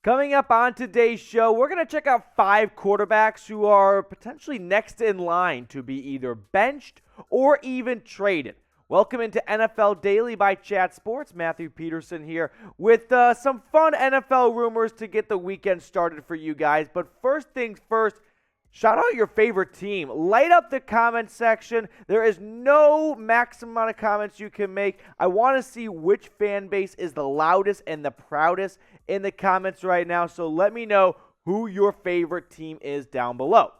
Coming up on today's show, we're going to check out 5 quarterbacks who are potentially next in line to be either benched or even traded. Welcome into NFL Daily by Chat Sports. Matthew Peterson here with some fun NFL rumors to get the weekend started for you guys. But first things first, shout out your favorite team. Light up the comment section. There is no maximum amount of comments you can make. I want to see which fan base is the loudest and the proudest in the comments right now. So let me know who your favorite team is down below.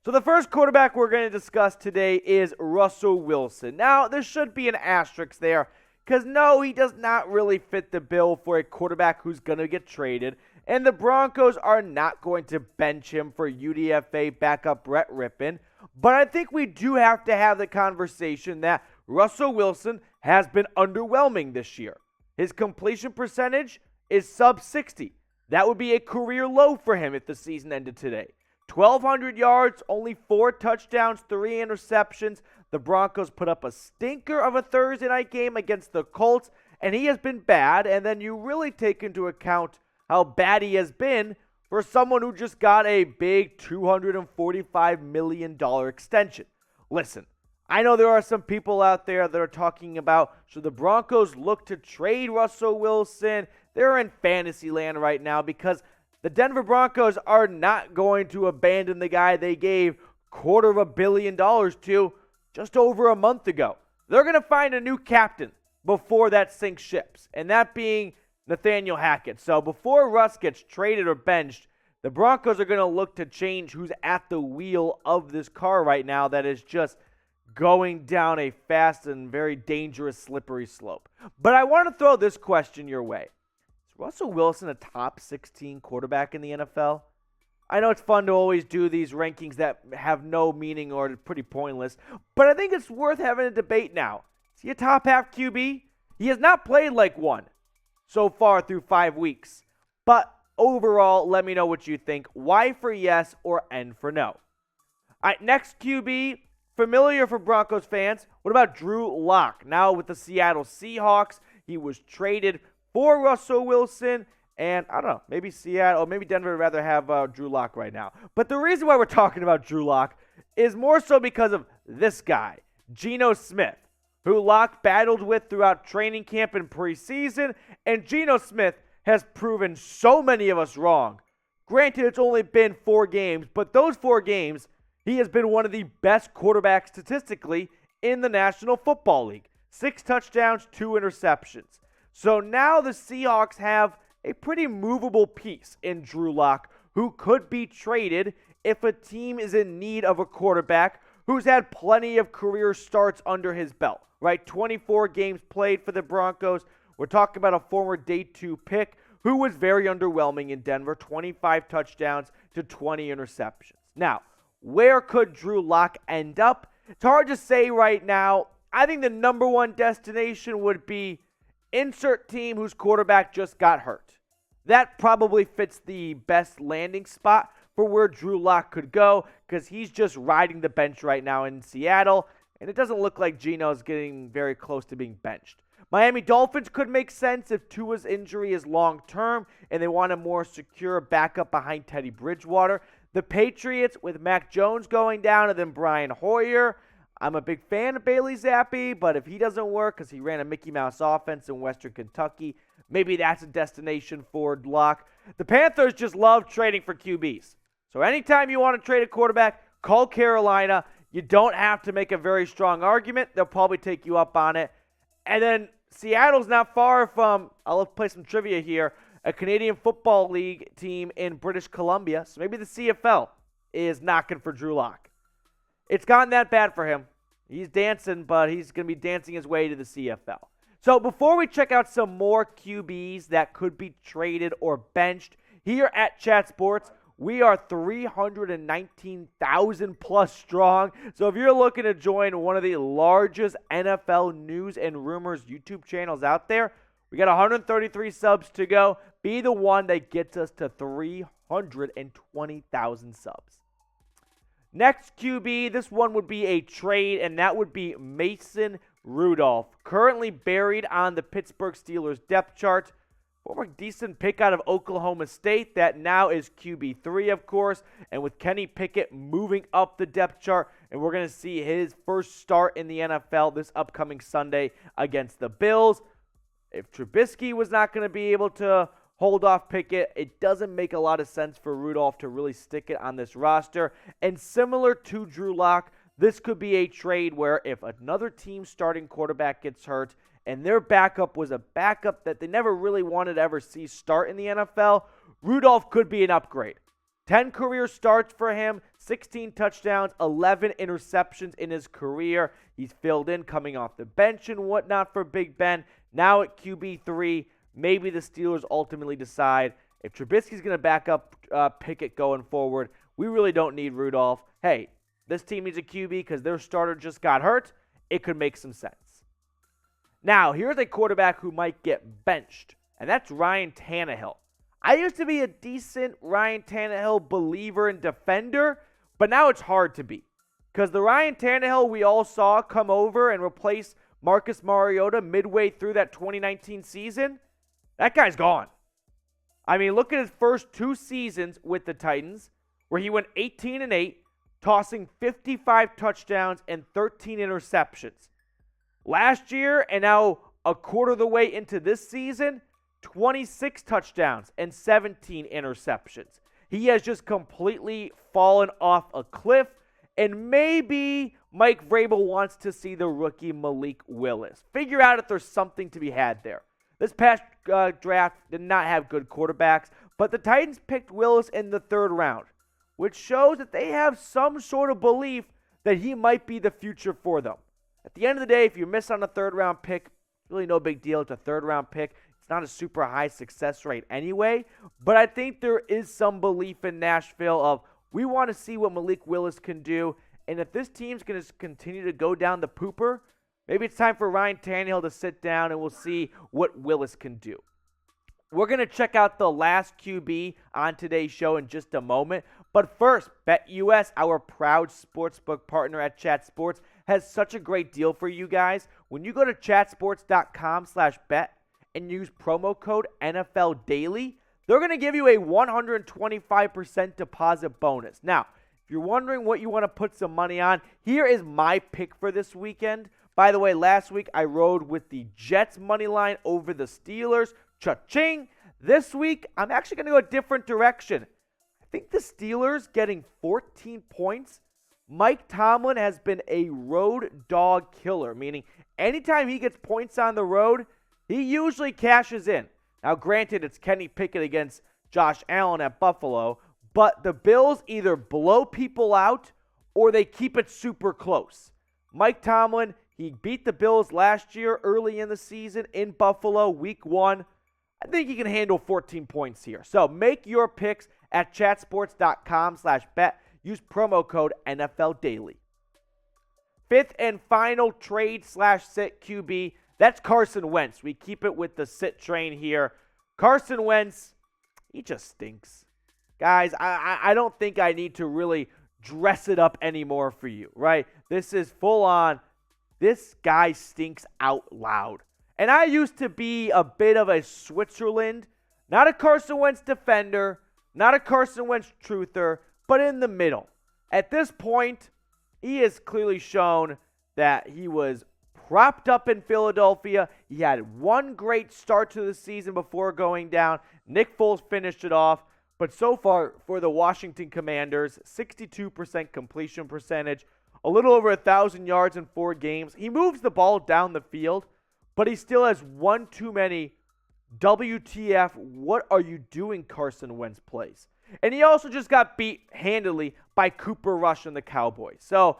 So the first quarterback we're going to discuss today is Russell Wilson. Now, there should be an asterisk there because no, he does not really fit the bill for a quarterback who's going to get traded. And the Broncos are not going to bench him for UDFA backup Brett Rypien. But I think we do have to have the conversation that Russell Wilson has been underwhelming this year. His completion percentage is sub 60. That would be a career low for him if the season ended today. 1,200 yards, only 4 touchdowns, 3 interceptions. The Broncos put up a stinker of a Thursday night game against the Colts, and he has been bad. And then you really take into account how bad he has been for someone who just got a big $245 million extension. Listen, I know there are some people out there that are talking about, should the Broncos look to trade Russell Wilson? They're in fantasy land right now because the Denver Broncos are not going to abandon the guy they gave $250 million to just over a month ago. They're going to find a new captain before that sinks ships, and that being Nathaniel Hackett. So before Russ gets traded or benched, the Broncos are going to look to change who's at the wheel of this car right now that is just going down a fast and very dangerous slippery slope. But I want to throw this question your way. Russell Wilson a top 16 quarterback in the NFL? I know it's fun to always do these rankings that have no meaning or are pretty pointless, but I think it's worth having a debate now. Is he a top half QB? He has not played like one so far through 5 weeks. But overall, let me know what you think. Y for yes or N for no. All right, next QB, familiar for Broncos fans. What about Drew Lock? Now with the Seattle Seahawks, he was traded for Russell Wilson, and I don't know, maybe Seattle, or maybe Denver would rather have Drew Lock right now. But the reason why we're talking about Drew Lock is more so because of this guy, Geno Smith, who Lock battled with throughout training camp and preseason, and Geno Smith has proven so many of us wrong. Granted, it's only been 4 games, but those 4 games, he has been one of the best quarterbacks statistically in the National Football League. 6 touchdowns, 2 interceptions. So now the Seahawks have a pretty movable piece in Drew Lock who could be traded if a team is in need of a quarterback who's had plenty of career starts under his belt, right? 24 games played for the Broncos. We're talking about a former day 2 pick who was very underwhelming in Denver, 25 touchdowns to 20 interceptions. Now, where could Drew Lock end up? It's hard to say right now. I think the number one destination would be insert team whose quarterback just got hurt. That probably fits the best landing spot for where Drew Lock could go because he's just riding the bench right now in Seattle, and it doesn't look like Geno's getting very close to being benched. Miami Dolphins could make sense if Tua's injury is long-term and they want a more secure backup behind Teddy Bridgewater. The Patriots with Mac Jones going down and then Brian Hoyer. I'm a big fan of Bailey Zappi, but if he doesn't work because he ran a Mickey Mouse offense in Western Kentucky, maybe that's a destination for Lock. The Panthers just love trading for QBs. So anytime you want to trade a quarterback, call Carolina. You don't have to make a very strong argument. They'll probably take you up on it. And then Seattle's not far from, I'll play some trivia here, a Canadian Football League team in British Columbia. So maybe the CFL is knocking for Drew Lock. It's gotten that bad for him. He's dancing, but he's going to be dancing his way to the CFL. So before we check out some more QBs that could be traded or benched, here at Chat Sports, we are 319,000 plus strong. So if you're looking to join one of the largest NFL news and rumors YouTube channels out there, we got 133 subs to go. Be the one that gets us to 320,000 subs. Next QB, this one would be a trade, and that would be Mason Rudolph, currently buried on the Pittsburgh Steelers depth chart. former decent pick out of Oklahoma State that now is QB3, of course, and with Kenny Pickett moving up the depth chart, and we're going to see his first start in the NFL this upcoming Sunday against the Bills. If Trubisky was not going to be able to hold off Pickett, it doesn't make a lot of sense for Rudolph to really stick it on this roster. And similar to Drew Lock, this could be a trade where if another team's starting quarterback gets hurt and their backup was a backup that they never really wanted to ever see start in the NFL, Rudolph could be an upgrade. 10 career starts for him, 16 touchdowns, 11 interceptions in his career. He's filled in coming off the bench and whatnot for Big Ben. Now at QB3, maybe the Steelers ultimately decide if Trubisky's going to back up Pickett going forward, we really don't need Rudolph. Hey, this team needs a QB because their starter just got hurt. It could make some sense. Now, here's a quarterback who might get benched, and that's Ryan Tannehill. I used to be a decent Ryan Tannehill believer and defender, but now it's hard to be. Because the Ryan Tannehill we all saw come over and replace Marcus Mariota midway through that 2019 season, that guy's gone. I mean, look at his first 2 seasons with the Titans, where he went 18-8, tossing 55 touchdowns and 13 interceptions. Last year, and now a quarter of the way into this season, 26 touchdowns and 17 interceptions. He has just completely fallen off a cliff, and maybe Mike Vrabel wants to see the rookie Malik Willis. Figure out if there's something to be had there. This past draft did not have good quarterbacks, but the Titans picked Willis in the 3rd round, which shows that they have some sort of belief that he might be the future for them. At the end of the day, if you miss on a 3rd-round pick, really no big deal. It's a 3rd-round pick. It's not a super high success rate anyway. But I think there is some belief in Nashville of we want to see what Malik Willis can do. And if this team's going to continue to go down the pooper, maybe it's time for Ryan Tannehill to sit down and we'll see what Willis can do. We're going to check out the last QB on today's show in just a moment. But first, BetUs, our proud sportsbook partner at Chat Sports, has such a great deal for you guys. When you go to chatsports.com/bet and use promo code NFL Daily, they're going to give you a 125% deposit bonus. Now, if you're wondering what you want to put some money on, here is my pick for this weekend. By the way, last week I rode with the Jets money line over the Steelers. Cha-ching! This week, I'm actually going to go a different direction. I think the Steelers getting 14 points. Mike Tomlin has been a road dog killer, meaning anytime he gets points on the road, he usually cashes in. Now, granted, it's Kenny Pickett against Josh Allen at Buffalo, but the Bills either blow people out or they keep it super close. Mike Tomlin, he beat the Bills last year early in the season in Buffalo, week 1. I think he can handle 14 points here. So make your picks at chatsports.com/bet. Use promo code NFL Daily. 5th and final trade/sit QB. That's Carson Wentz. We keep it with the sit train here. Carson Wentz, he just stinks. Guys, I don't think I need to really dress it up anymore for you, right? This is full on. This guy stinks out loud. And I used to be a bit of a Switzerland, not a Carson Wentz defender, not a Carson Wentz truther, but in the middle. At this point, he has clearly shown that he was propped up in Philadelphia. He had one great start to the season before going down. Nick Foles finished it off. But so far for the Washington Commanders, 62% completion percentage, a little over 1,000 yards in 4 games. He moves the ball down the field, but he still has one too many WTF, what are you doing, Carson Wentz plays. And he also just got beat handily by Cooper Rush and the Cowboys. So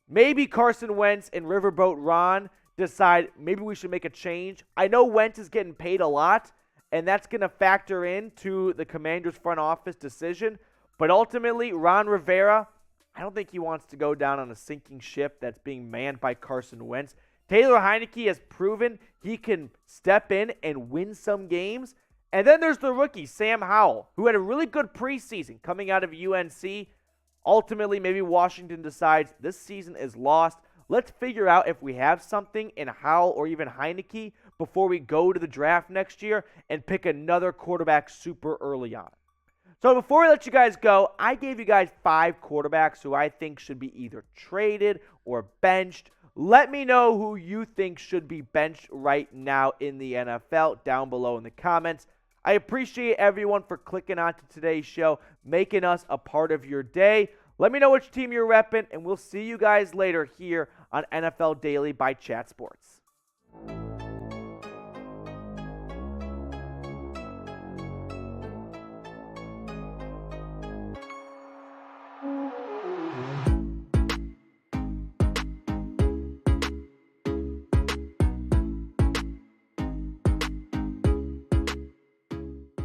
maybe Carson Wentz and Riverboat Ron decide maybe we should make a change. I know Wentz is getting paid a lot, and that's going to factor into the Commanders' front office decision. But ultimately, Ron Rivera, I don't think he wants to go down on a sinking ship that's being manned by Carson Wentz. Taylor Heineke has proven he can step in and win some games. And then there's the rookie, Sam Howell, who had a really good preseason coming out of UNC. Ultimately, maybe Washington decides this season is lost. Let's figure out if we have something in Howell or even Heineke before we go to the draft next year and pick another quarterback super early on. So before we let you guys go, I gave you guys 5 quarterbacks who I think should be either traded or benched. Let me know who you think should be benched right now in the NFL down below in the comments. I appreciate everyone for clicking on to today's show, making us a part of your day. Let me know which team you're repping, and we'll see you guys later here on NFL Daily by Chat Sports.